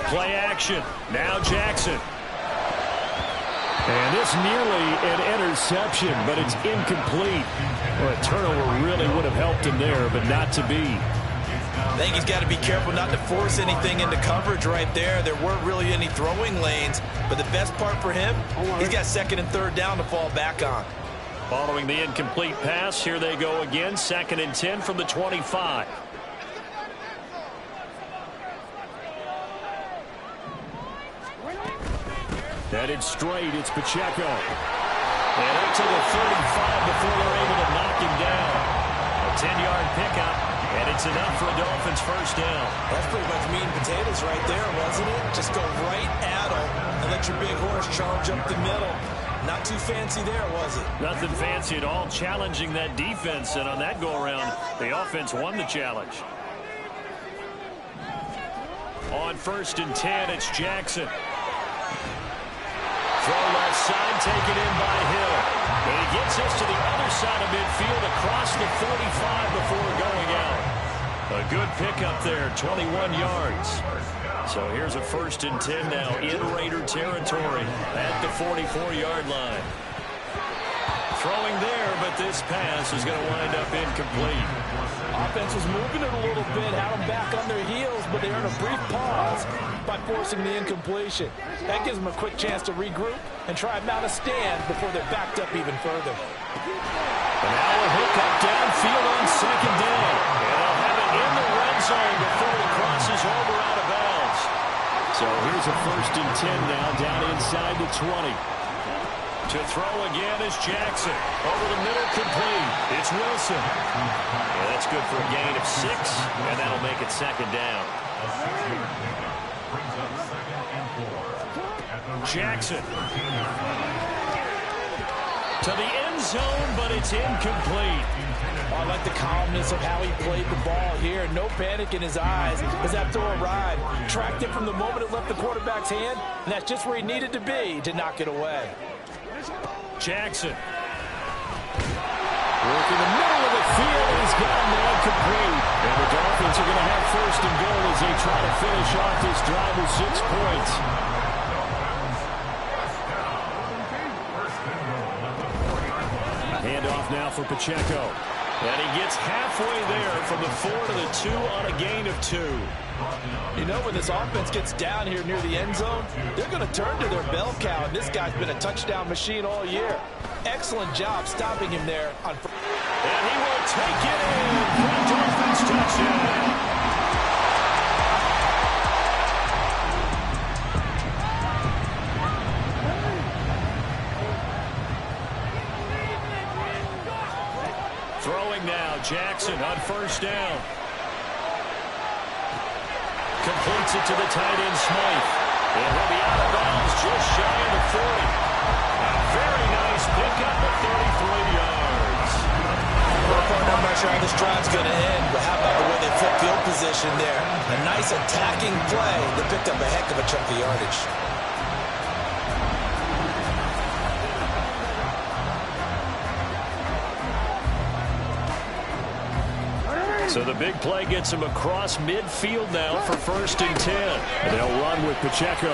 Play action. Now Jackson. And this nearly an interception, but it's incomplete. Well, a turnover really would have helped him there, but not to be. I think he's got to be careful not to force anything into coverage right there. There weren't really any throwing lanes, but the best part for him, he's got second and third down to fall back on. Following the incomplete pass, here they go again, 2nd and 10 from the 25. Headed straight, it's Pacheco. And up to the 35 before they're able to knock him down. A 10-yard pickup, and it's enough for a Dolphins first down. That's pretty much meat and potatoes right there, wasn't it? Just go right at him and let your big horse charge up the middle. Not too fancy there, was it? Nothing fancy at all, challenging that defense, and on that go-around, the offense won the challenge. On 1st and 10, it's Jackson. Throw left side, taken in by Hill. And he gets us to the other side of midfield across the 45 before going out. A good pickup there, 21 yards. So here's a 1st and 10 now in Raider territory at the 44-yard line. Throwing there, but this pass is going to wind up incomplete. Offense was moving it a little bit, had them back on their heels, but they earned a brief pause by forcing the incompletion. That gives them a quick chance to regroup and try and mount a stand before they're backed up even further. And now a hook up downfield on 2nd down. And they'll have it in the red zone before he crosses over out of bounds. So here's a 1st and 10 now down inside the 20. To throw again is Jackson. Over the middle, complete. It's Wilson. Yeah, that's good for a gain of 6, and that'll make it 2nd down. Jackson. To the end zone, but it's incomplete. I like the calmness of how he played the ball here. No panic in his eyes as that throw arrived. Tracked it from the moment it left the quarterback's hand, and that's just where he needed to be to knock it away. Jackson. Working the middle of the field, and he's got him there complete. And the Dolphins are going to have 1st and goal as they try to finish off this drive with 6 points. Handoff now for Pacheco. And he gets halfway there from the 4 to the 2 on a gain of 2. You know, when this offense gets down here near the end zone, they're going to turn to their bell cow, and this guy's been a touchdown machine all year. Excellent job stopping him there. And he will take it in for a Dolphins touchdown. Throwing now, Jackson on 1st down. Completes it to the tight end, Smythe. And he'll be out of bounds just shy of the 40. A very nice pickup of 33 yards. I'm not sure how this drive's going to end, but how about the way they flip field position there? A nice attacking play that picked up a heck of a chunk of yardage. So the big play gets him across midfield now for 1st and 10. And they'll run with Pacheco.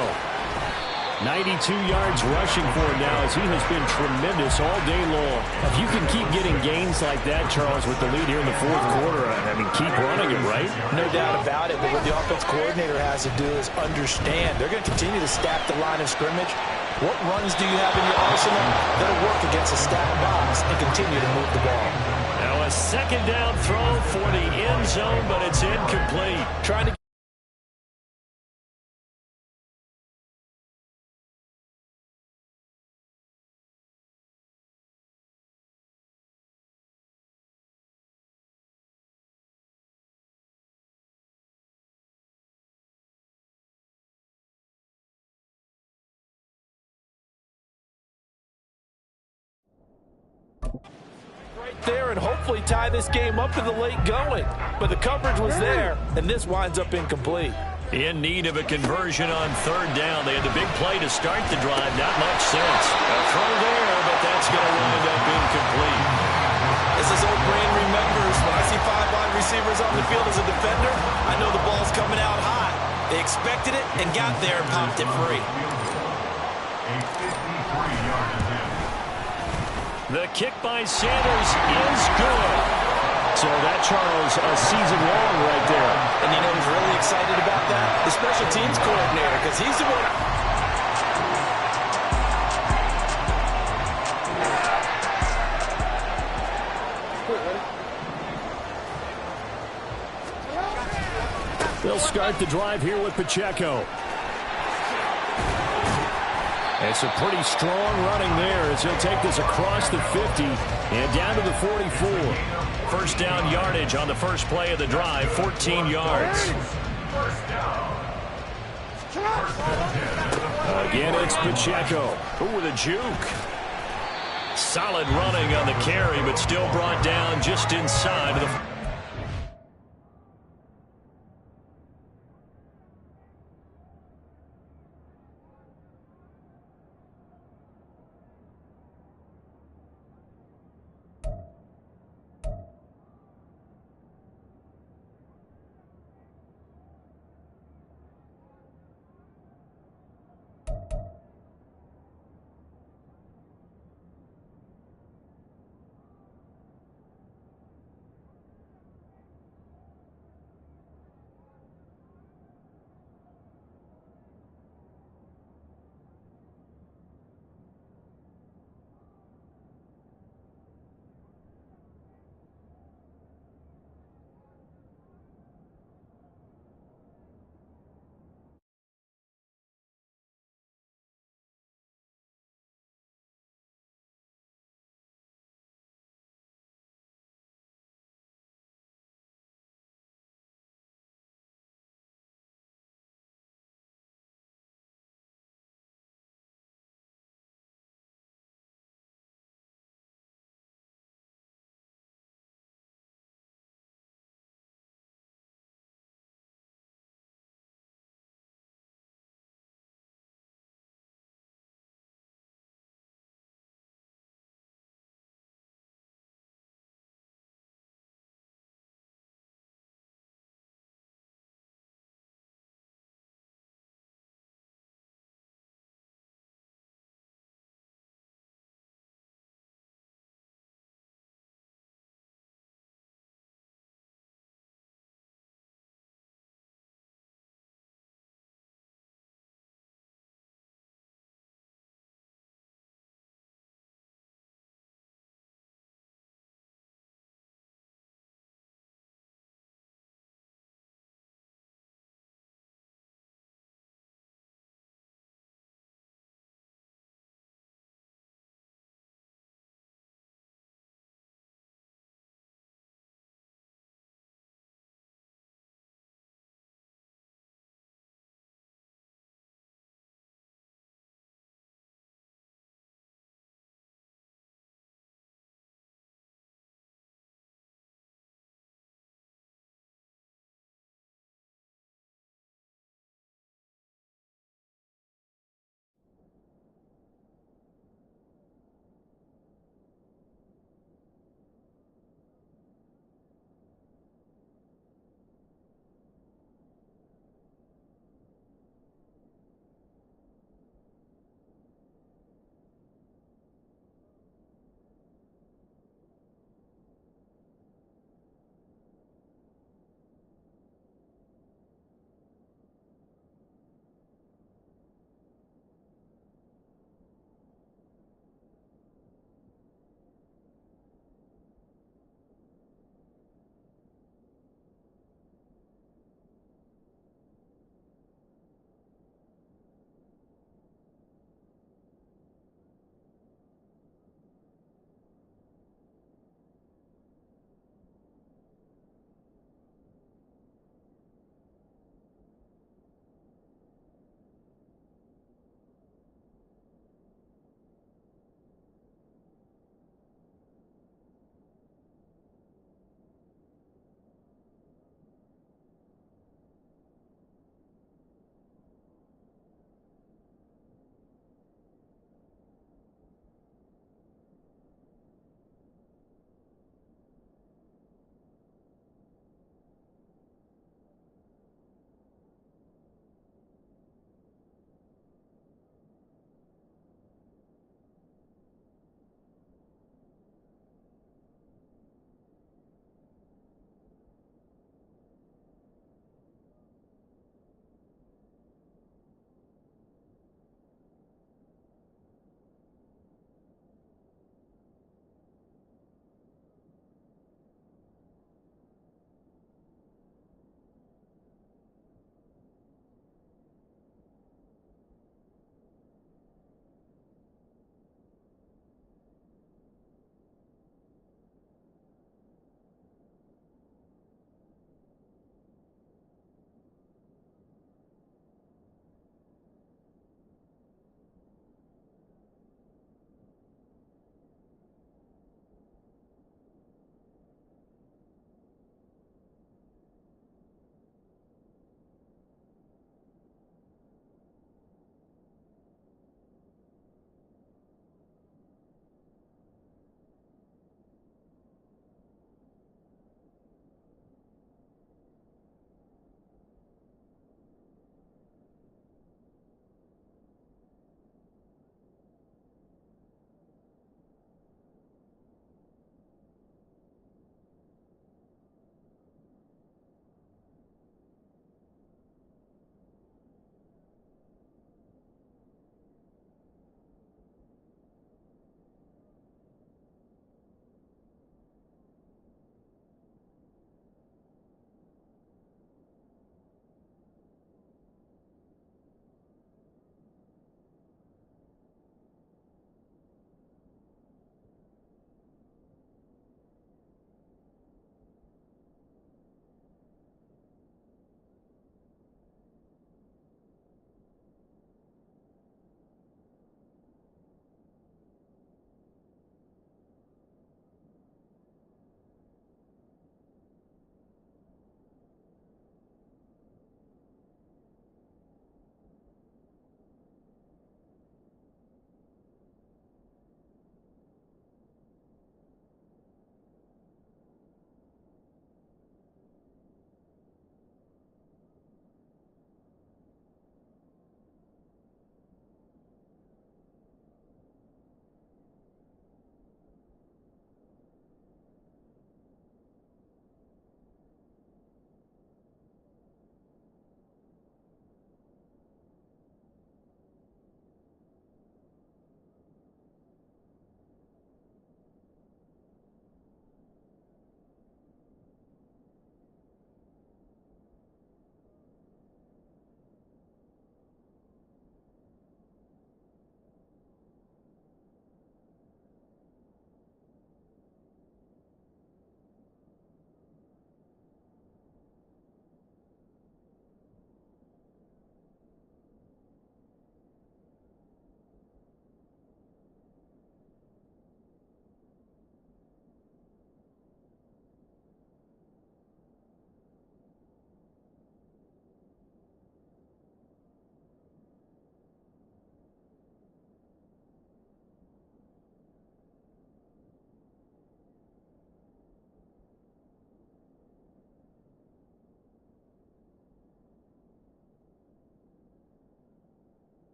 92 yards rushing for him now as he has been tremendous all day long. If you can keep getting gains like that, Charles, with the lead here in the 4th quarter, I mean, keep running it, right? No doubt about it, but what the offense coordinator has to do is understand. They're going to continue to stack the line of scrimmage. What runs do you have in your arsenal that'll work against a stacked box and continue to move the ball? Now a 2nd down throw for the end zone, but it's incomplete. Trying to there and hopefully tie this game up in the late going. But the coverage was there, and this winds up incomplete. In need of a conversion on 3rd down. They had the big play to start the drive. Not much sense. A throw there, but that's going to wind up incomplete. This is old Brady field as a defender, I know the ball's coming out high. They expected it and got there and popped it free. The kick by Sanders is good. So that, Charles, a season long right there. And you know who's really excited about that? The special teams coordinator, because he's the one. They'll start the drive here with Pacheco. It's a pretty strong running there as he'll take this across the 50 and down to the 44. First down yardage on the first play of the drive, 14 yards. Again, it's Pacheco. Ooh, with a juke. Solid running on the carry, but still brought down just inside of the...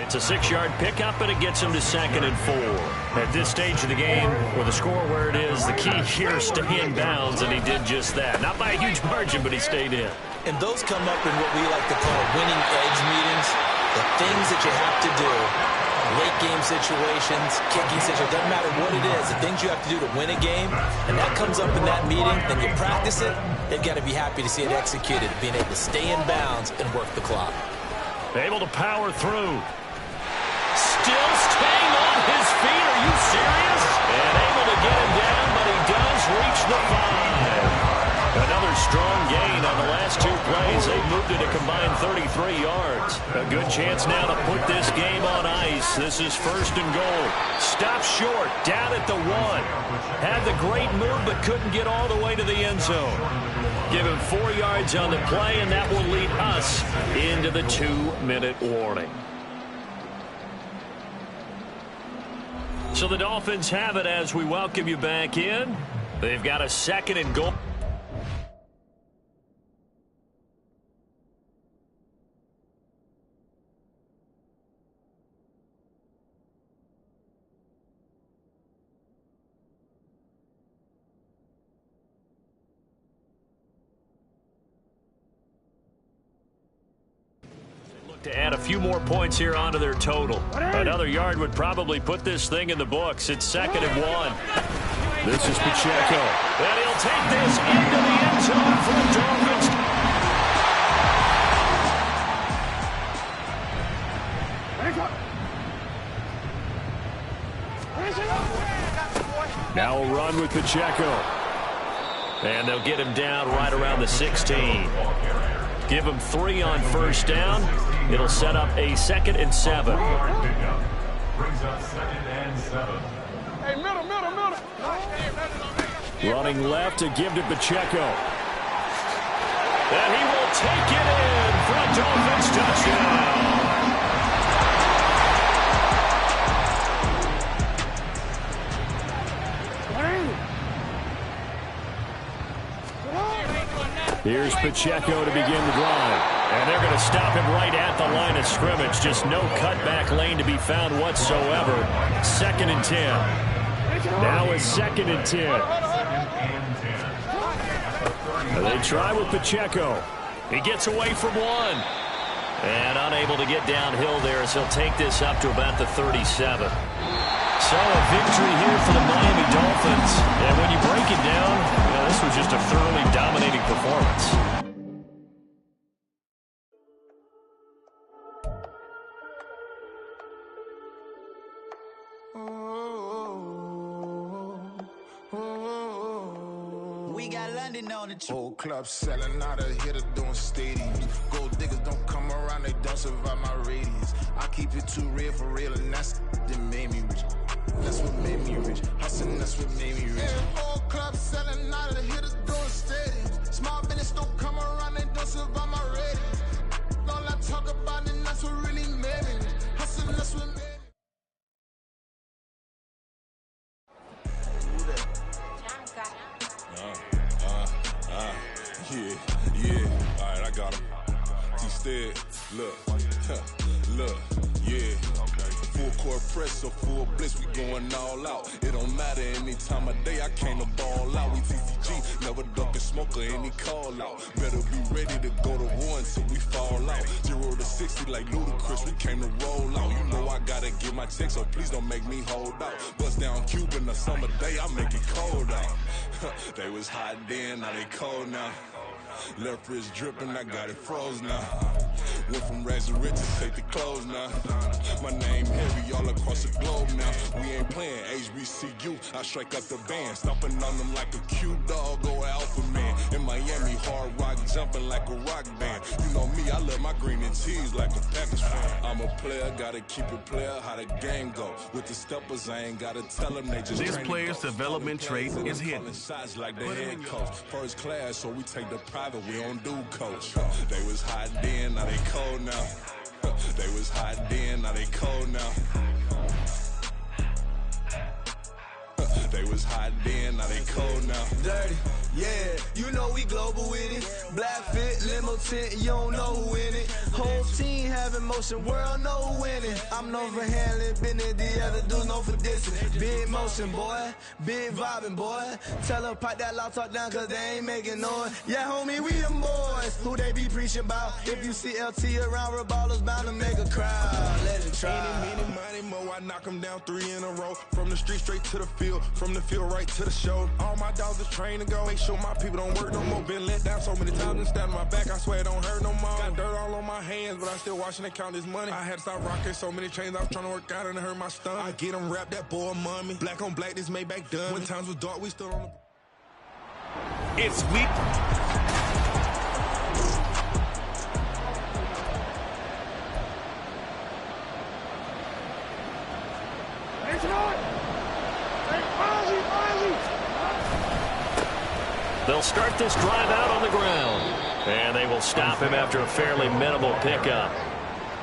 It's a 6-yard pickup, and it gets him to 2nd and 4. At this stage of the game, with the score where it is, the key here is stay in bounds, and he did just that. Not by a huge margin, but he stayed in. And those come up in what we like to call winning edge meetings. The things that you have to do, late game situations, kicking situations, doesn't matter what it is, the things you have to do to win a game, and that comes up in that meeting, then you practice it, they've got to be happy to see it executed, being able to stay in bounds and work the clock. Able to power through. Still staying on his feet. Are you serious? And able to get him down, but he does reach the 5. Another strong gain on the last 2 plays. They moved it a combined 33 yards. A good chance now to put this game on ice. This is 1st and goal. Stop short, down at the 1. Had the great move, but couldn't get all the way to the end zone. Give him 4 yards on the play, and that will lead us into the 2-minute warning. So the Dolphins have it as we welcome you back in. They've got a 2nd and goal. To add a few more points here onto their total. Another yard would probably put this thing in the books. It's 2nd and 1. This is Pacheco. And he'll take this into the end zone for the Dolphins. Now a run with Pacheco. And they'll get him down right around the 16. Give him 3 on 1st down. It'll set up a 2nd and 7. Brings us 2nd and 7. Hey, middle. Running left to give to Pacheco. And he will take it in for a Dolphins touchdown. Here's Pacheco to begin the drive. And they're going to stop him right at the line of scrimmage. Just no cutback lane to be found whatsoever. 2nd and 10. Now it's 2nd and 10. They try with Pacheco. He gets away from 1. And unable to get downhill there as he'll take this up to about the 37. So a victory here for the Miami Dolphins. And when you break it down, this was just a thoroughly dominating performance. We got London on the trip. Whole club selling out of here to doing stadiums. Gold diggers don't come around, they don't survive my radius. I keep it too real for real, and that's that made me rich. That's what made me rich. Hustling, that's what made me rich. Whole club selling out of here to doing stadiums. Small business don't come around, they don't survive my radius. All I talk about, and that's what really made me rich. Hustling, that's what made me rich. Yeah, alright, I got him. T-Stead, look, yeah. Full court press or full blitz, we going all out. It don't matter any time of day, I came to ball out. We TCG, never duck a smoke or any call out. Better be ready to go to war until we fall out. 0 to 60 like Ludacris, we came to roll out. You know I gotta get my check, so please don't make me hold out. Bust down Cuban a summer day, I make it cold out. They was hot then, now they cold now. Left wrist dripping, I got it froze now. Went from rags to riches, take the clothes now. My name heavy all across the globe now. We ain't playing HBCU, I strike up the band. Stomping on them like a cute dog or alpha man. In Miami, hard rock jumping like a rock band. You know me, I love my green and cheese like a Packers fan. I'm a player, gotta keep it player, how the game go. With the steppers, I ain't gotta tell them, they just This player's development trait is hidden. Shots like the head coach. First class, so we take the private, we don't do coach. They was hot then, now they cold now. They was hot then, now they cold now. They was hot then, now they cold now. Dirty, yeah, you know we global with it. Black fit, limo tint, you don't know who in it. Whole whole team having motion, world no winning. I'm known for handling business, the other dudes known for dissing. Big motion, boy, big vibing, boy. Tell her pipe that loud talk down, cause they ain't making noise. Yeah, homie, we them boys, who they be preaching about. If you see LT around, Reballo's bound to make a crowd. Let it try. Money, mo, I knock them down 3 in a row. From the street straight to the field, from the field right to the show. All my dogs is trained to go. Make sure my people don't work no more. Been let down so many times and stabbed my back. I swear it don't hurt no more. Got dirt all on my hands, but I still watching it count this money. I had to stop rocking so many chains. I was trying to work out and it hurt my stomach. I get them wrapped, that boy mommy. Black on black, this Maybach done. When times was dark, we stood on the... It's week. They'll start this drive out on the ground. And they will stop him after a fairly minimal pickup.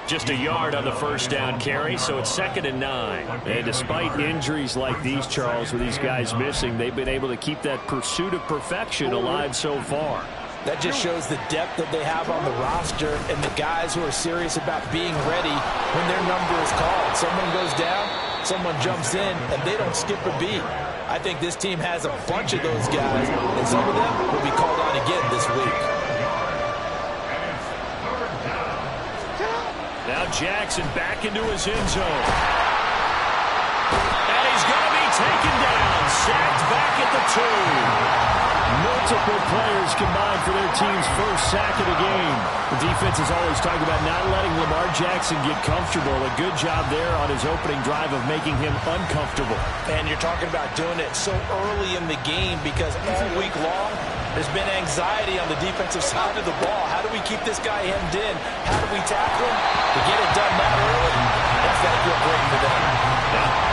Just a yard on the first down carry, so it's 2nd and 9. And despite injuries like these, Charles, with these guys missing, they've been able to keep that pursuit of perfection alive so far. That just shows the depth that they have on the roster and the guys who are serious about being ready when their number is called. Someone goes down, someone jumps in, and they don't skip a beat. I think this team has a bunch of those guys, and some of them will be called on again this week. Now Jackson back into his end zone. And he's going to be taken down. Sacked back at the 2. Multiple players combined for their team's first sack of the game. The defense is always talking about not letting Lamar Jackson get comfortable. A good job there on his opening drive of making him uncomfortable. And you're talking about doing it so early in the game because all week long there's been anxiety on the defensive side of the ball. How do we keep this guy hemmed in? How do we tackle him? To get it done that early, that's got to feel great for them. Yeah.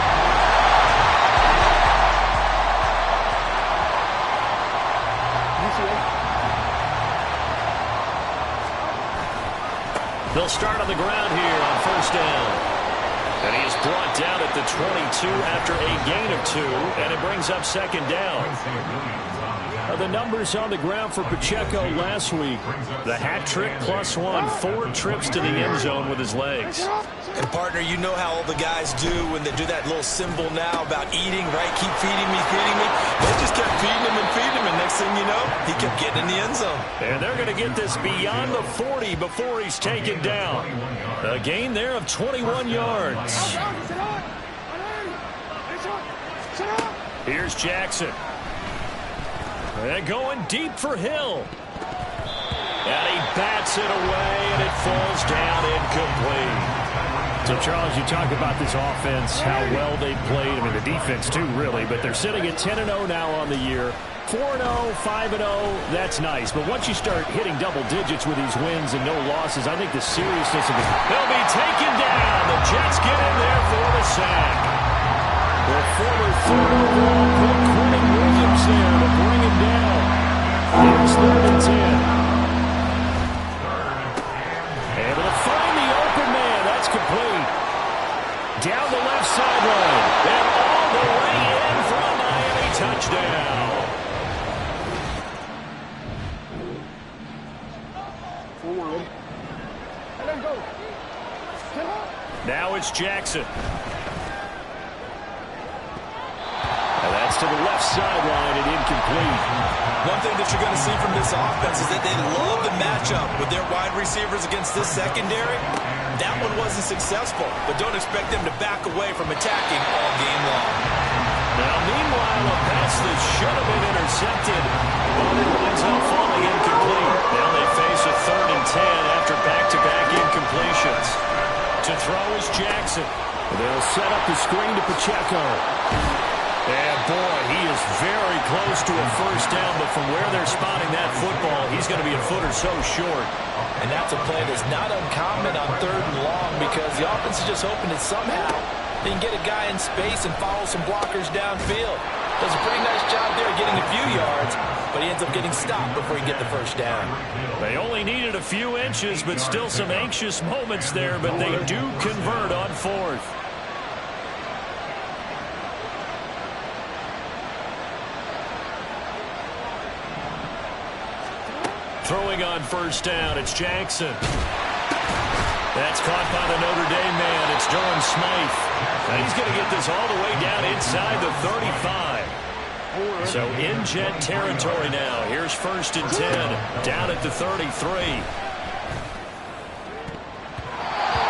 They'll start on the ground here on first down. And he is brought down at the 22 after a gain of 2, and it brings up 2nd down. The numbers on the ground for Pacheco last week. The hat trick +1, 4 trips to the end zone with his legs. And, partner, you know how all the guys do when they do that little symbol now about eating, right? Keep feeding me, feeding me. They just kept feeding him and feeding him, and next thing you know, he kept getting in the end zone. And they're going to get this beyond the 40 before he's taken down. A gain there of 21 yards. Here's Jackson. And going deep for Hill. And he bats it away, and it falls down incomplete. So, Charles, you talk about this offense, how well they played. I mean, the defense, too, really. But they're sitting at 10-0 now on the year. 4-0, 5-0, that's nice. But once you start hitting double digits with these wins and no losses, I think the seriousness of it. They'll be taken down. The Jets get in there for the sack. The former third overall pick, Quentin Williams there to bring him down. Here's 3rd and 10. Able to find the open man. That's complete. Down the left sideline. And all the way in for a Miami touchdown. Now it's Jackson. And that's to the left sideline and incomplete. One thing that you're going to see from this offense is that they love the matchup with their wide receivers against this secondary. That one wasn't successful, but don't expect them to back away from attacking all game long. Now, meanwhile, a pass that should have been intercepted, but it winds up falling incomplete. Now they face a 3rd and 10 after back-to-back incompletions. To throw is Jackson. They'll set up the screen to Pacheco. And, boy, he is very close to a first down, but from where they're spotting that football, he's going to be a foot or so short. And that's a play that's not uncommon on 3rd and long because the offense is just hoping that somehow they can get a guy in space and follow some blockers downfield. Does a pretty nice job there getting a few yards, but he ends up getting stopped before he can get the first down. They only needed a few inches, but still some anxious moments there, but they do convert on 4th. Throwing on first down, it's Jackson. That's caught by the Notre Dame man. It's Durham Smythe. And he's going to get this all the way down inside the 35. So in Jet territory now. Here's 1st and 10. Down at the 33.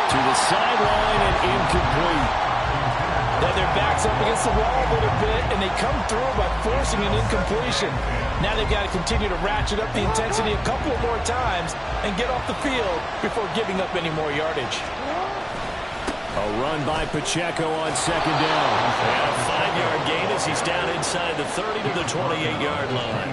To the sideline and incomplete. Now their back's up against the wall a little bit, and they come through by forcing an incompletion. Now they've got to continue to ratchet up the intensity a couple of more times and get off the field before giving up any more yardage. A run by Pacheco on 2nd down. And a 5-yard gain as he's down inside the 30 to the 28-yard line.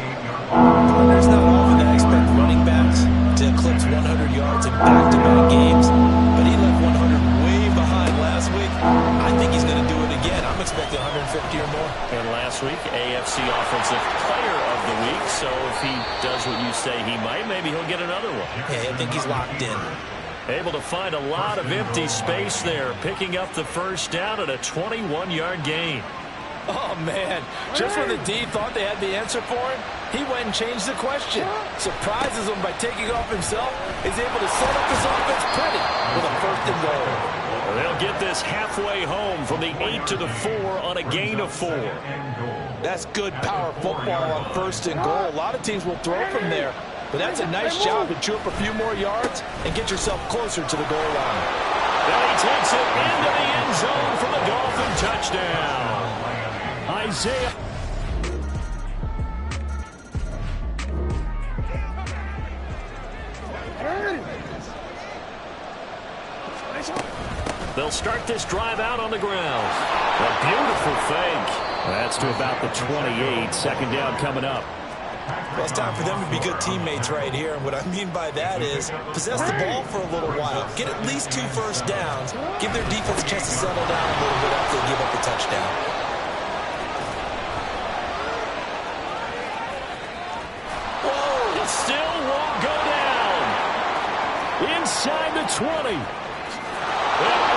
There's not often I expect running backs to eclipse 100 yards in back-to-back games, but he left 100 way behind last week. I think he's going to do it again. I'm expecting 150 or more. And last week, AFC Offensive Player of the Week. So if he does what you say he might, maybe he'll get another one. Yeah, I think he's locked in. Able to find a lot of empty space there, picking up the 1st down at a 21-yard gain. Oh, man. Just when the D thought they had the answer for him, he went and changed the question. Surprises him by taking off himself. Is able to set up his offense pretty with a 1st and goal. Well, they'll get this halfway home from the 8 to the 4 on a gain of 4. That's good power football on 1st and goal. A lot of teams will throw from there. But that's a nice job to chew up a few more yards and get yourself closer to the goal line. Then he takes it into the end zone for the Dolphin touchdown. Isaiah. They'll start this drive out on the ground. A beautiful fake. That's to about the 28. 2nd down coming up. Well, it's time for them to be good teammates right here. And what I mean by that is possess the ball for a little while. Get at least 2 first downs. Give their defense a chance to settle down a little bit after they give up the touchdown. Whoa! It still won't go down. Inside the 20. And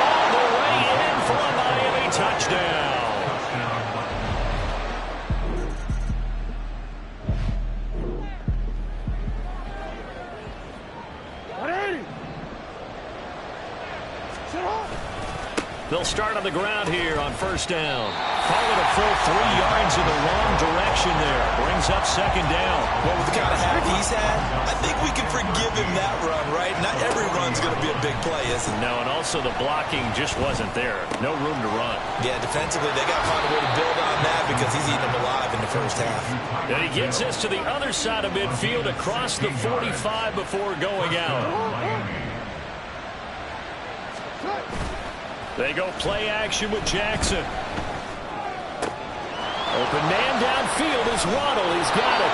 all the way in for a Miami touchdown. They'll start on the ground here on 1st down. Call it a full 3 yards in the wrong direction there. Brings up 2nd down. Well, with the kind of half he's had, I think we can forgive him that run, right? Not every run's going to be a big play, is it? No, and also the blocking just wasn't there. No room to run. Yeah, defensively, they got to find a way to build on that because he's eating them alive in the 1st half. And he gets us to the other side of midfield across the 45 before going out. They go play action with Jackson. Open man downfield is Waddle. He's got it.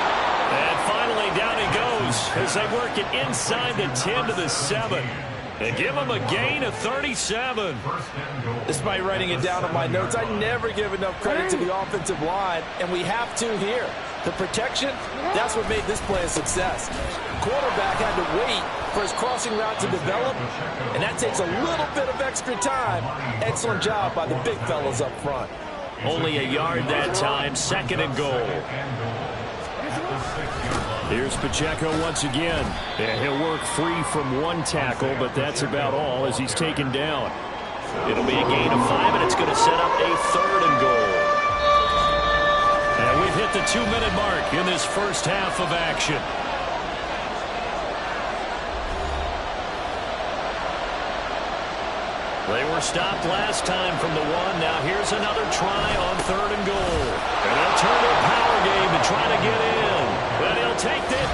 And finally down he goes as they work it inside the 10 to the 7. They give him a gain of 37. Despite writing it down on my notes, I never give enough credit to the offensive line, and we have to here. The protection, that's what made this play a success. Quarterback had to wait for his crossing route to develop, and that takes a little bit of extra time. Excellent job by the big fellas up front. Only a yard that time, 2nd and goal. Here's Pacheco once again. And he'll work free from 1 tackle, but that's about all as he's taken down. It'll be a gain of 5, and it's going to set up a 3rd and goal. And we've hit the 2-minute mark in this 1st half of action. They were stopped last time from the 1. Now here's another try on 3rd and goal. And they'll turn their power game to try to get in. But he'll take it.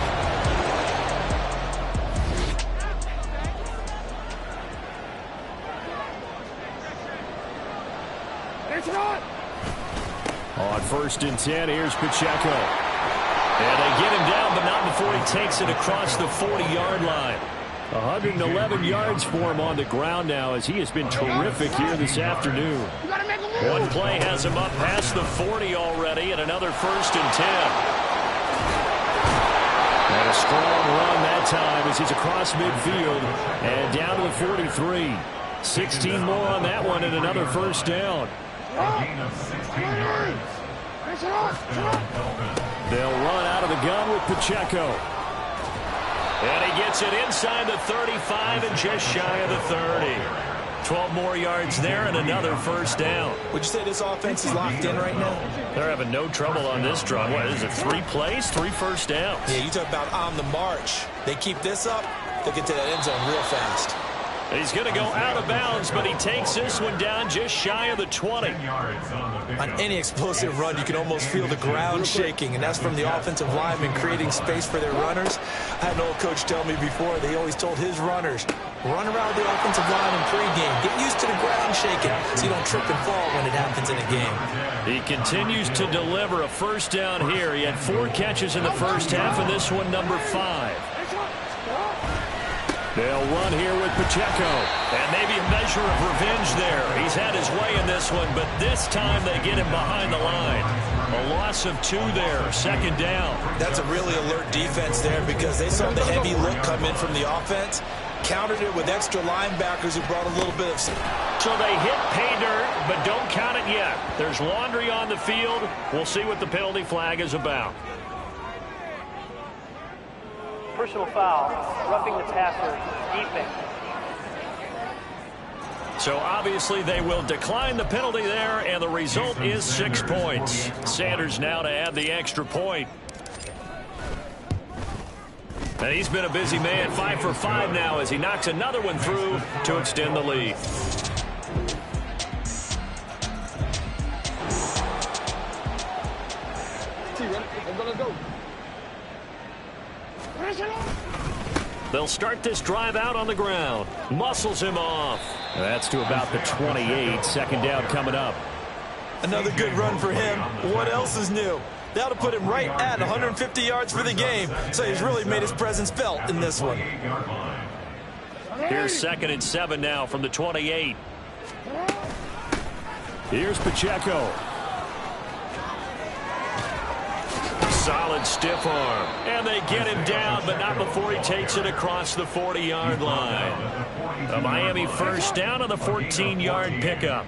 On 1st and 10, here's Pacheco. And they get him down, but not before he takes it across the 40-yard line. 111 yards for him on the ground now as he has been terrific here this afternoon. One play has him up past the 40 already and another 1st and 10. And a strong run that time as he's across midfield and down to the 43. 16 more on that one and another 1st down. They'll run out of the gun with Pacheco. And he gets it inside the 35 and just shy of the 30. 12 more yards there and another first down. Would you say this offense is locked in right now? They're having no trouble on this drive. What is it, 3 plays, 3 first downs? Yeah, you talk about on the march. They keep this up, they'll get to that end zone real fast. He's going to go out of bounds, but he takes this one down just shy of the 20. On any explosive run, you can almost feel the ground shaking, and that's from the offensive linemen creating space for their runners. I had an old coach tell me before, they always told his runners, run around the offensive line in pregame. Get used to the ground shaking so you don't trip and fall when it happens in a game. He continues to deliver a first down here. He had 4 catches in the first half, and this one number 5. They'll run here with Pacheco. And maybe a measure of revenge there. He's had his way in this one, but this time they get him behind the line. A loss of 2 there, second down. That's a really alert defense there because they saw the heavy look come in from the offense, countered it with extra linebackers who brought a little bit of... So they hit pay dirt, but don't count it yet. There's laundry on the field. We'll see what the penalty flag is about. Personal foul, roughing the passer, defense. So obviously they will decline the penalty there, and the result is 6 points. Sanders now to add the extra point. And he's been a busy man, 5 for 5 now as he knocks another one through to extend the lead. They'll start this drive out on the ground. Muscles him off. That's to about the 28. Second down coming up. Another good run for him. What else is new? That'll put him right at 150 yards for the game. So he's really made his presence felt in this one. Here's 2nd and 7 now from the 28. Here's Pacheco. Solid stiff arm. And they get him down, but not before he takes it across the 40-yard line. A Miami first down on the 14-yard pickup.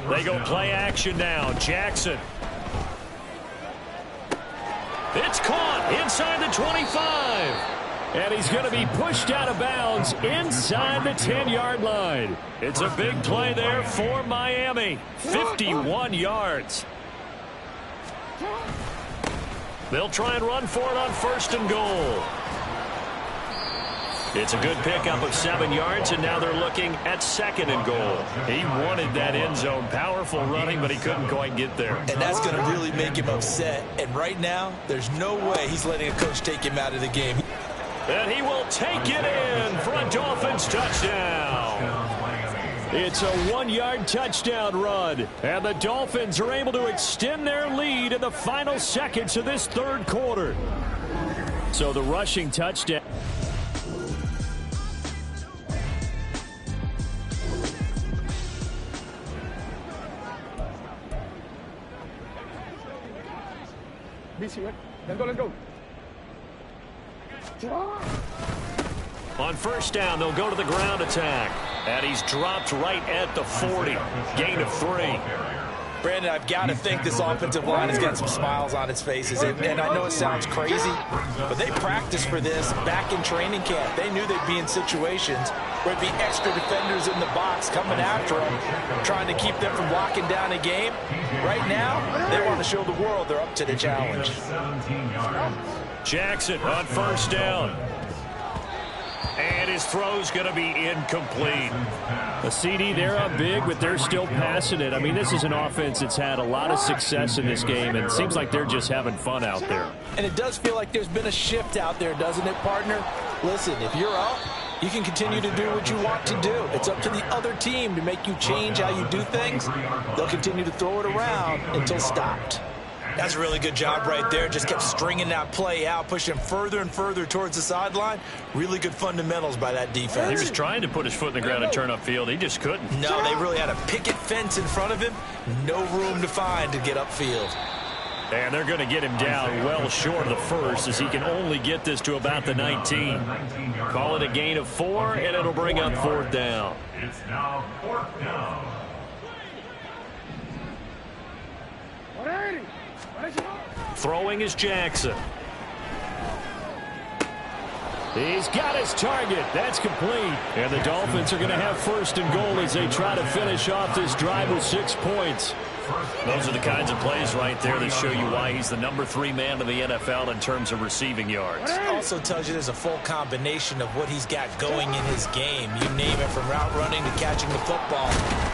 They go play action now. Jackson. It's caught inside the 25. And he's going to be pushed out of bounds inside the 10-yard line. It's a big play there for Miami. 51 yards. They'll try and run for it on 1st and goal. It's a good pickup of 7 yards, and now they're looking at 2nd and goal. He wanted that end zone. Powerful running, but he couldn't quite get there. And that's going to really make him upset. And right now, there's no way he's letting a coach take him out of the game. And he will take it in for a Dolphins touchdown. It's a 1-yard touchdown run. And the Dolphins are able to extend their lead in the final seconds of this 3rd quarter. So the rushing touchdown. Let's go. On 1st down, they'll go to the ground attack. And he's dropped right at the 40. Gain of 3. Brandon, I've got to think this offensive line has got some smiles on its faces. And I know it sounds crazy, but they practiced for this back in training camp. They knew they'd be in situations where it'd be extra defenders in the box coming after them, trying to keep them from locking down a game. Right now, they want to show the world they're up to the challenge. Jackson on 1st down. And his throw's going to be incomplete. A CD, they're up big, but they're still passing it. I mean, this is an offense that's had a lot of success in this game, and it seems like they're just having fun out there. And it does feel like there's been a shift out there, doesn't it, partner? Listen, if you're up, you can continue to do what you want to do. It's up to the other team to make you change how you do things. They'll continue to throw it around until stopped. That's a really good job right there. Just kept stringing that play out, pushing further and further towards the sideline. Really good fundamentals by that defense. He was trying to put his foot in the ground and turn upfield. He just couldn't. No, they really had a picket fence in front of him. No room to find to get upfield. And they're going to get him down well short of the first as he can only get this to about the 19. Call it a gain of 4, and it'll bring up 4th down. It's now 4th down. Throwing is Jackson. He's got his target. That's complete. And the Dolphins are going to have first and goal as they try to finish off this drive with 6 points. Those are the kinds of plays right there that show you why he's the #3 man in the NFL in terms of receiving yards. It also tells you there's a full combination of what he's got going in his game. You name it, from route running to catching the football.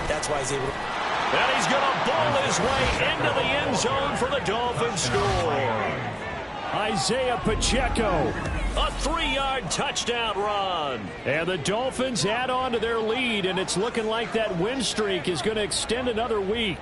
That's why he's able to... And he's going to ball his way into the end zone for the Dolphins score. Isaiah Pacheco, a 3-yard touchdown run. And the Dolphins add on to their lead, and it's looking like that win streak is going to extend another week.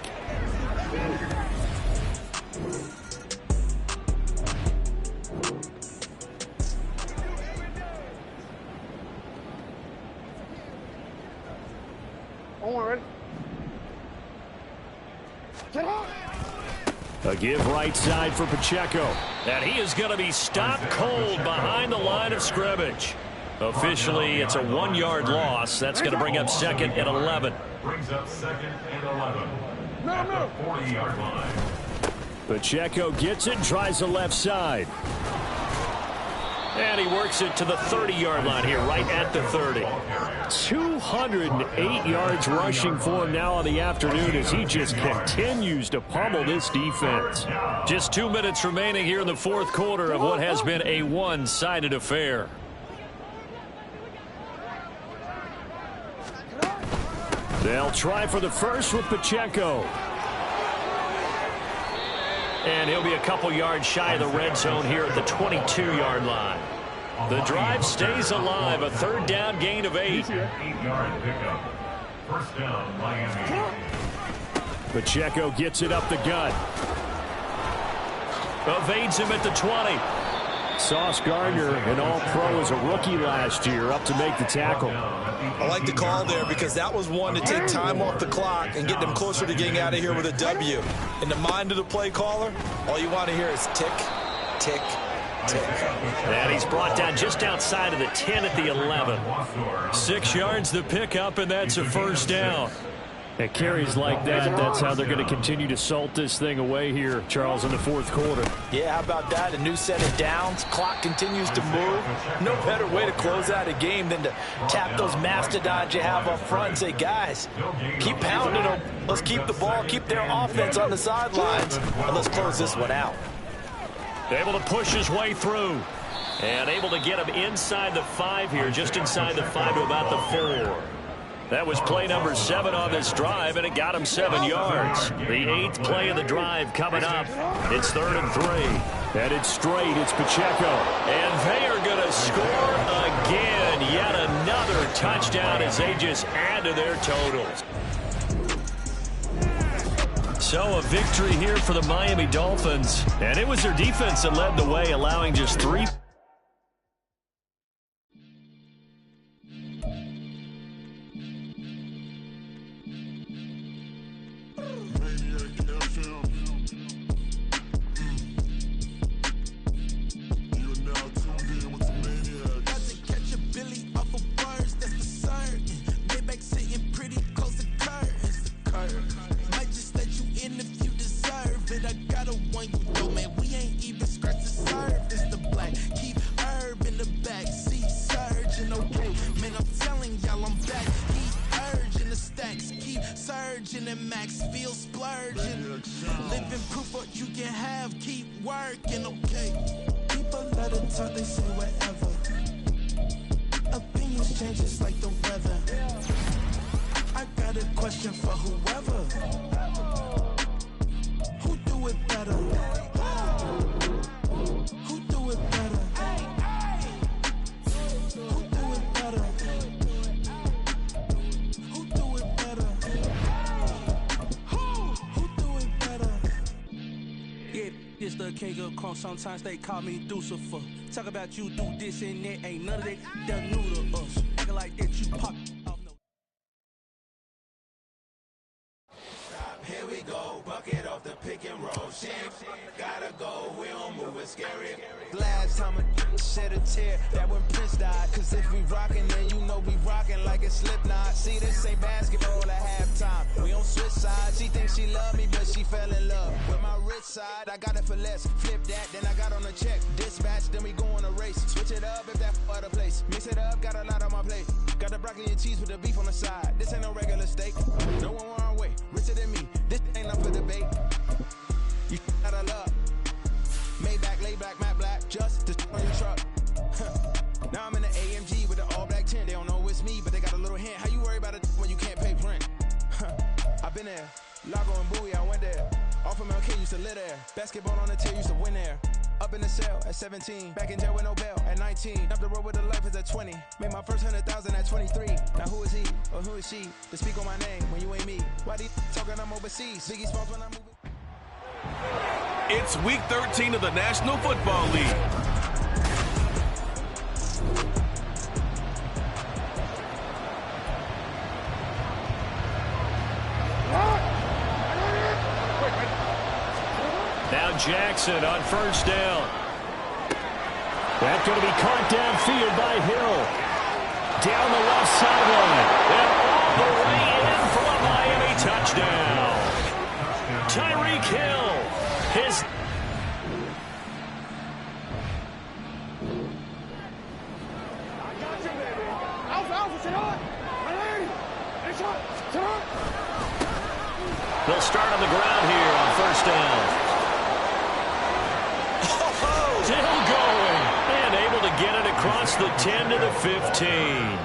A give right side for Pacheco. And he is going to be stopped cold behind the line of scrimmage. Officially, it's a 1-yard loss. That's going to bring up 2nd and 11. Brings up 2nd and 11. At the 40-yard line. Pacheco gets it, tries the left side. And he works it to the 30-yard line here, right at the 30. 208 yards rushing for him now on the afternoon as he just continues to pummel this defense. Just 2 minutes remaining here in the 4th quarter of what has been a one-sided affair. They'll try for the first with Pacheco. And he'll be a couple yards shy of the red zone here at the 22-yard line. The drive stays alive. A 3rd down gain of 8. 8-yard pickup. First down, Miami. Pacheco gets it up the gut. Evades him at the 20. Sauce Gardner, an all-pro as a rookie last year, up to make the tackle. I like the call there because that was one to take time off the clock and get them closer to getting out of here with a W. In the mind of the play caller, all you want to hear is tick, tick, tick. And he's brought down just outside of the 10 at the 11. 6 yards the pickup, and that's a first down. At carries like that, that's how they're going to continue to salt this thing away here, Charles, in the 4th quarter. Yeah, how about that? A new set of downs. Clock continues to move. No better way to close out a game than to tap those mastodons you have up front and say, guys, keep pounding them. Let's keep the ball, keep their offense on the sidelines, and let's close this one out. Able to push his way through. And able to get him inside the 5 here, just inside the 5 to about the 4. That was play number 7 on this drive, and it got him 7 yards. The 8th play of the drive coming up. It's 3rd and 3. And it's straight. It's Pacheco. And they are going to score again. Yet another touchdown as they just add to their totals. So a victory here for the Miami Dolphins. And it was their defense that led the way, allowing just 3. Sometimes they call me Lucifer. Talk about you do this and that. Ain't none of that done new to us. Acting like that you pop off no. Here we go, bucket off the pick and roll. Shit, gotta go, we don't move it scary. Last time a shed a tear, that when Prince died. Cause if we rockin', then you know we rockin' like a Slipknot. See, this ain't basketball at halftime. We don't switch sides. She thinks she love me, but she fell in love with my rich side. I got it for less. Flip that, then I got on a check. Dispatch, then we go on a race. Switch it up if that other place. Mix it up, got a lot on my plate. Got the broccoli and cheese with the beef on the side. This ain't no regular steak. No one wrong way, richer than me. This ain't up for debate. You out of luck. Maybach, lay back, matte black, just to on your truck. Now I'm in the AMG with the all black tint. They don't know it's me, but they got a little hint. How you worry about it when you can't pay rent? I've been there. Lago and Bowie, I went there. Off of MLK, used to live there. Basketball on the tier, used to win there. Up in the cell at 17. Back in jail with no bail at 19. Up the road with the life is at 20. Made my first 100,000 at 23. Now who is he or who is she to speak on my name when you ain't me? Why they talking I'm overseas? Biggie Smalls when I'm moving. It's week 13 of the National Football League. Now Jackson on first down. That's going to be caught downfield by Hill. Down the left sideline. And all the way in for a Miami touchdown. Tyreek Hill. His... They'll start on the ground here on first down. Still going. And able to get it across the 10 to the 15.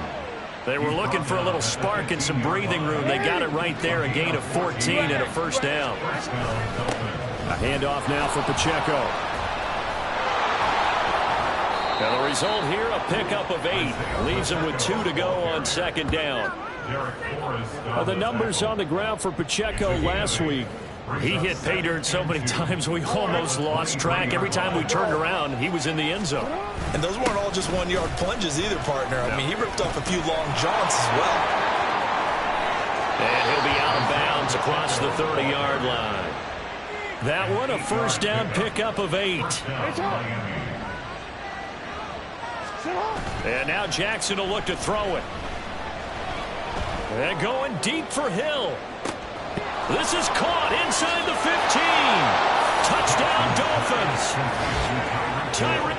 They were looking for a little spark and some breathing room. They got it right there. A gain of 14 and a first down. A handoff now for Pacheco. Now the result here, a pickup of 8. Leaves him with 2 to go on second down. The numbers on the ground for Pacheco last week. He hit pay dirt so many times we almost lost track. Every time we turned around, he was in the end zone. And those weren't all just one-yard plunges either, partner. I mean, he ripped off a few long jaunts as well. And he'll be out of bounds across the 30-yard line. That one, a first down pickup of 8. And now Jackson will look to throw it. And going deep for Hill. This is caught inside the 15. Touchdown, Dolphins. Tyreek.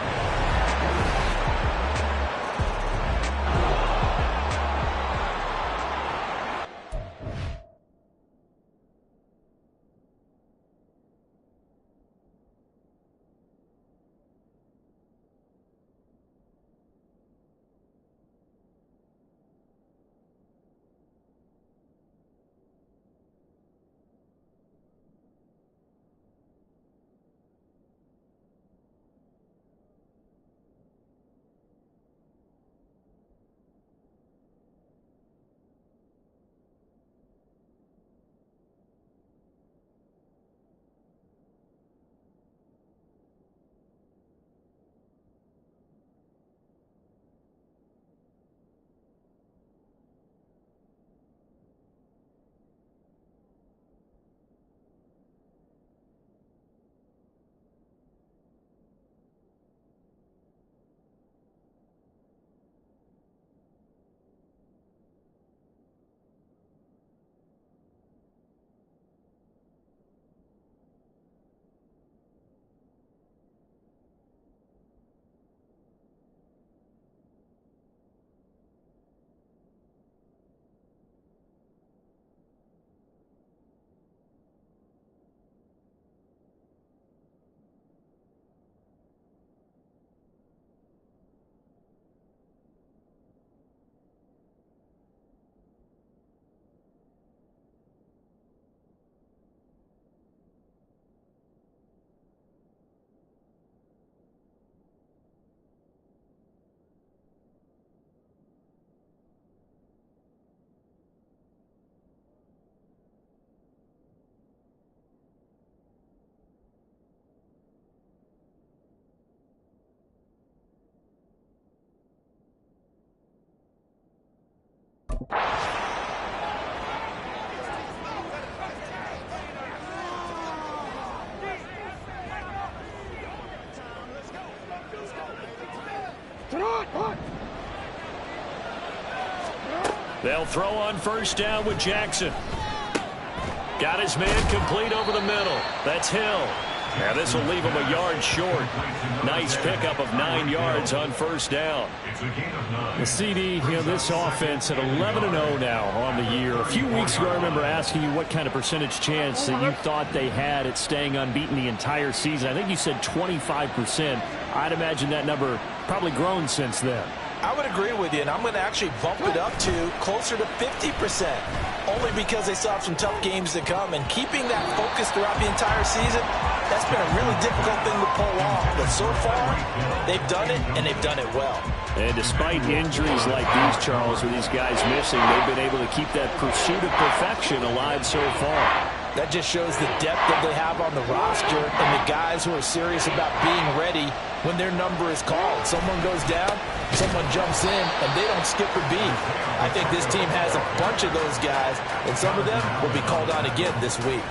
They'll throw on first down with Jackson. Got his man complete over the middle. That's Hill. And this will leave him a yard short. Nice pickup of 9 yards on first down. The CD, this offense at 11-0 now on the year. A few weeks ago, I remember asking you what kind of percentage chance that you thought they had at staying unbeaten the entire season. I think you said 25%. I'd imagine that number probably grown since then. I would agree with you, and I'm going to actually bump it up to closer to 50%, only because they still have some tough games to come, and keeping that focus throughout the entire season, that's been a really difficult thing to pull off. But so far, they've done it, and they've done it well. And despite injuries like these, Charles, with these guys missing, they've been able to keep that pursuit of perfection alive so far. That just shows the depth that they have on the roster and the guys who are serious about being ready when their number is called. Someone goes down, someone jumps in, and they don't skip a beat. I think this team has a bunch of those guys, and some of them will be called on again this week.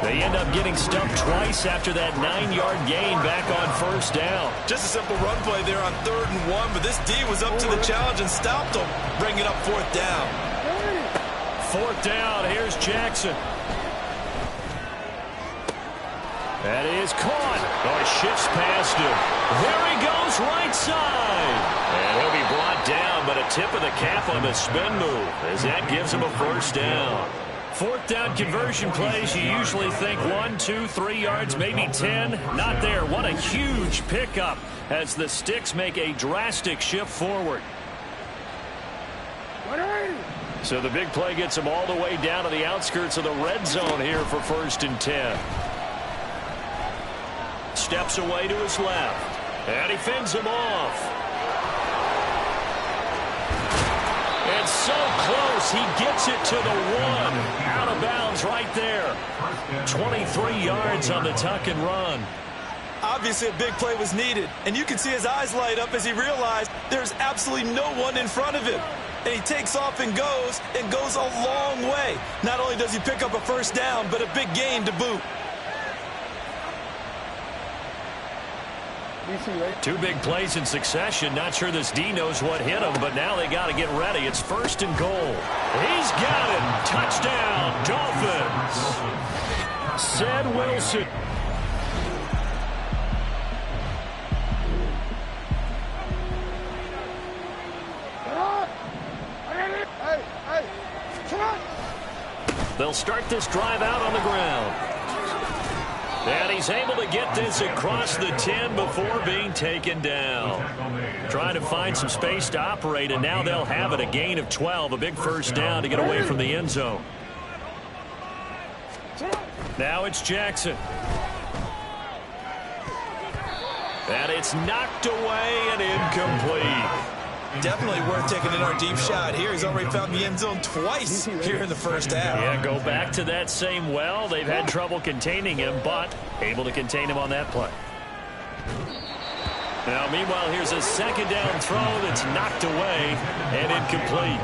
They end up getting stumped twice after that 9-yard gain back on first down. Just a simple run play there on 3rd and 1, but this D was up to the challenge and stopped them, bringing up 4th down. 4th down, here's Jackson. That is caught. Oh, he shifts past him. There he goes, right side. And he'll be brought down, but a tip of the cap on the spin move, as that gives him a first down. 4th down conversion plays, you usually think 1, 2, 3 yards, maybe 10. Not there. What a huge pickup as the Sticks make a drastic shift forward. So the big play gets him all the way down to the outskirts of the red zone here for 1st and 10. Steps away to his left, and he fends him off. And so close, he gets it to the 1. Out of bounds right there. 23 yards on the tuck and run. Obviously, a big play was needed, and you can see his eyes light up as he realized there's absolutely no one in front of him. And he takes off and goes a long way. Not only does he pick up a first down, but a big gain to boot. 2 big plays in succession. Not sure this D knows what hit him, but now they got to get ready. It's 1st and goal. He's got it. Touchdown, Dolphins. Said Wilson. They'll start this drive out on the ground. And he's able to get this across the 10 before being taken down. Trying to find some space to operate, and now they'll have it. A gain of 12, a big first down to get away from the end zone. Now it's Jackson. And it's knocked away and incomplete. Definitely worth taking in our deep shot here. He's already found the end zone twice here in the first half. Yeah, go back to that same well. They've had trouble containing him, but able to contain him on that play. Now, meanwhile, here's a 2nd down throw that's knocked away and incomplete.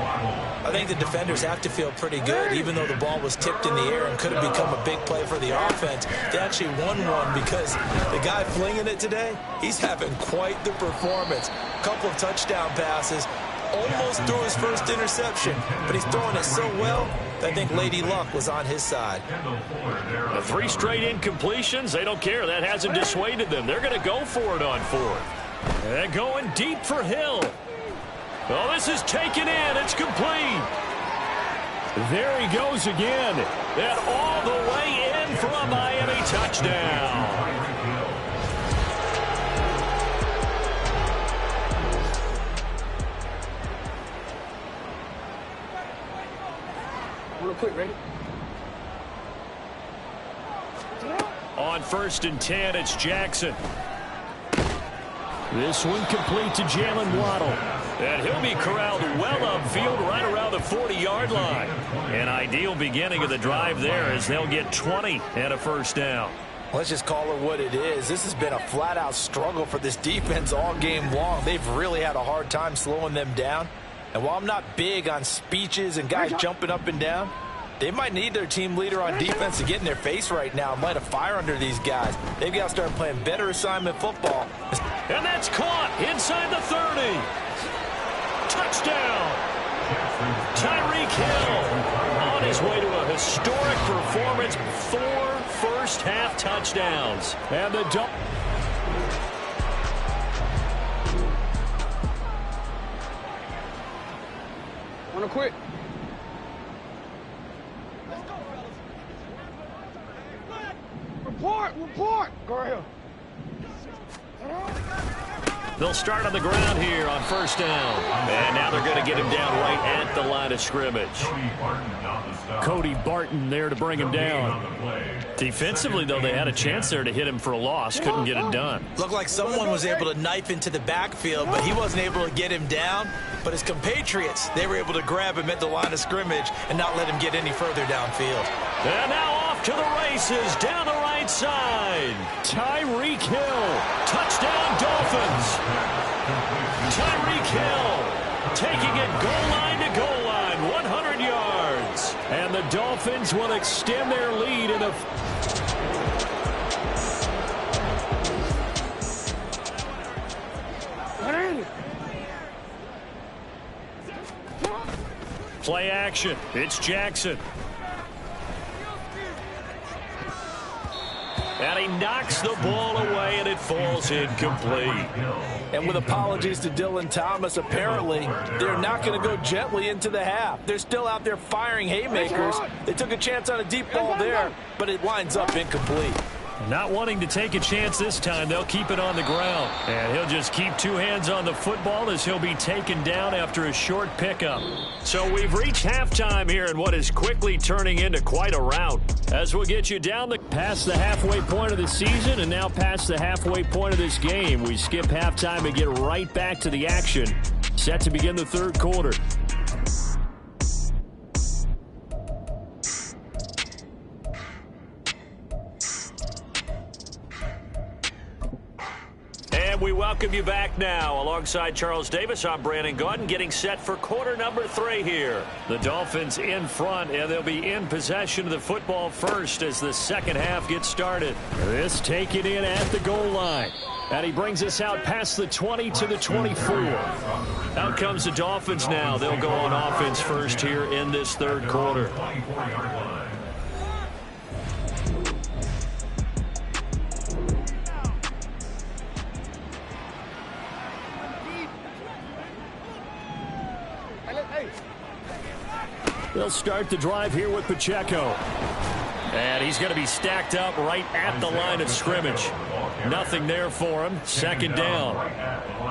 I think the defenders have to feel pretty good, even though the ball was tipped in the air and could have become a big play for the offense. They actually won one because the guy flinging it today, he's having quite the performance. Couple of touchdown passes, almost threw his first interception, but he's throwing it so well that I think Lady Luck was on his side. The 3 straight incompletions, they don't care. That hasn't dissuaded them. They're going to go for it on 4th. They're going deep for Hill. Well, this is taken in. It's complete. There he goes again. And all the way in for a Miami touchdown. Real quick, ready? On 1st and 10, it's Jackson. This one complete to Jalen Waddle. And he'll be corralled well upfield right around the 40-yard line. An ideal beginning of the drive there as they'll get 20 and a first down. Let's just call it what it is. This has been a flat-out struggle for this defense all game long. They've really had a hard time slowing them down. And while I'm not big on speeches and guys jumping up and down, they might need their team leader on defense to get in their face right now and light a fire under these guys. They've got to start playing better assignment football. And that's caught inside the 30. Touchdown. Tyreek Hill on his way to a historic performance. 4 first-half touchdowns. And the jump. Wanna quit? Report! Go right here. They'll start on the ground here on first down. And now they're going to get him down right at the line of scrimmage. Cody Barton there to bring him down. Defensively, though, they had a chance there to hit him for a loss. Couldn't get it done. Looked like someone was able to knife into the backfield, but he wasn't able to get him down. But his compatriots, they were able to grab him at the line of scrimmage and not let him get any further downfield. And now off to the races down the right side. Tyreek Hill. Touchdown, Dolphins. Tyreek Hill taking it goal line to goal line, 100 yards. And the Dolphins will extend their lead in the... Play action. It's Jackson. And he knocks the ball away, and it falls incomplete. And with apologies to Dylan Thomas, apparently they're not going to go gently into the half. They're still out there firing haymakers. They took a chance on a deep ball there, but it winds up incomplete. Not wanting to take a chance this time, they'll keep it on the ground. And he'll just keep 2 hands on the football as he'll be taken down after a short pickup. So we've reached halftime here in what is quickly turning into quite a rout. As we'll get you down past the halfway point of the season and now past the halfway point of this game. We skip halftime and get right back to the action. Set to begin the third quarter. We welcome you back now. Alongside Charles Davis, I'm Brandon Gaudin, getting set for quarter number 3 here. The Dolphins in front, and they'll be in possession of the football first as the second half gets started. This taken in at the goal line. And he brings us out past the 20 to the 24. Out comes the Dolphins now. They'll go on offense first here in this third quarter. They'll start the drive here with Pacheco. And he's going to be stacked up right at the line of scrimmage. Nothing there for him. Second down.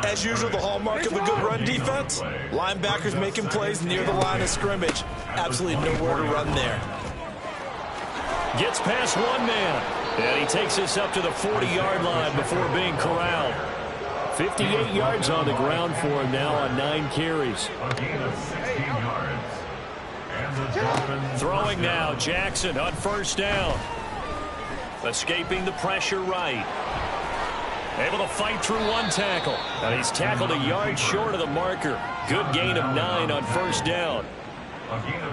As usual, the hallmark of a good run defense, linebackers making plays near the line of scrimmage. Absolutely nowhere to run there. Gets past one man. And he takes us up to the 40-yard line before being corralled. 58 yards on the ground for him now on 9 carries. Throwing now, Jackson on first down. Escaping the pressure right. Able to fight through one tackle. And he's tackled a yard short of the marker. Good gain of 9 on first down.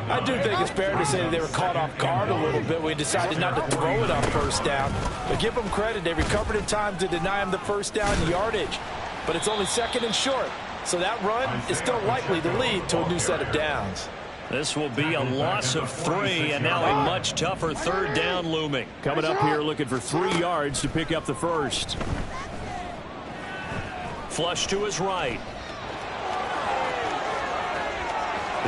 I do think it's fair to say that they were caught off guard a little bit when we decided not to throw it on first down. But give them credit. They recovered in time to deny him the first down yardage. But it's only second and short. So that run is still likely to lead to a new set of downs. This will be a loss of 3, and now a much tougher third down looming. Coming up here looking for 3 yards to pick up the first. Flush to his right.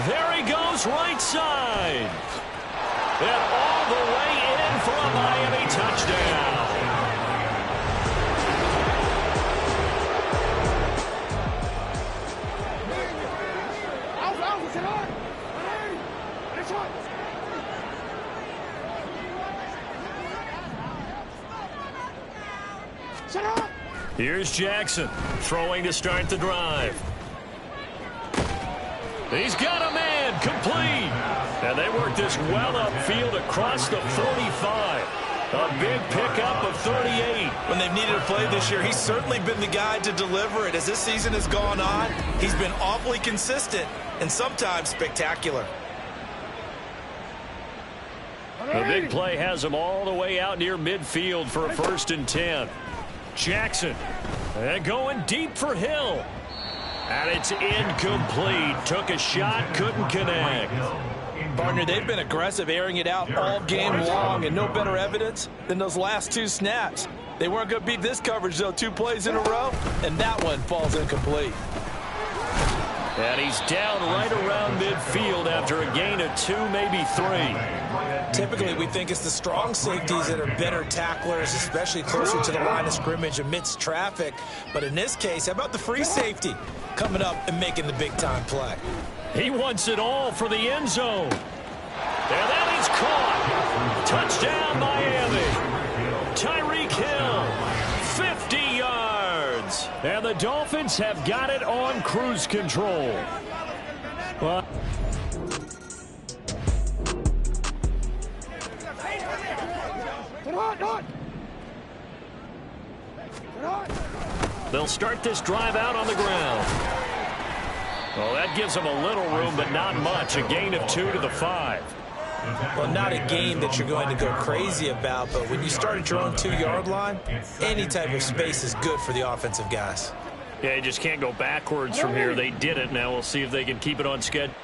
There he goes, right side. And all the way in for a Miami touchdown. Here's Jackson throwing to start the drive. He's got a man, complete. And they work this well upfield across the 45. A big pickup of 38. When they've needed a play this year, he's certainly been the guy to deliver it. As this season has gone on, he's been awfully consistent and sometimes spectacular. The big play has him all the way out near midfield for a 1st and 10. Jackson, and going deep for Hill. And it's incomplete. Took a shot, couldn't connect. Partner, they've been aggressive, airing it out all game long, and no better evidence than those last 2 snaps. They weren't going to beat this coverage, though. 2 plays in a row, and that one falls incomplete. And he's down right around midfield after a gain of 2, maybe 3. Typically, we think it's the strong safeties that are better tacklers, especially closer to the line of scrimmage amidst traffic. But in this case, how about the free safety coming up and making the big-time play? He wants it all for the end zone. And that is caught. Touchdown, Miami. Tyreek Hill, 50 yards. And the Dolphins have got it on cruise control. Well, they'll start this drive out on the ground. Well, that gives them a little room, but not much. A gain of 2 to the 5. Well, not a game that you're going to go crazy about, but when you start at your own 2-yard line, any type of space is good for the offensive guys. Yeah, you just can't go backwards from here. They did it. Now we'll see if they can keep it on schedule.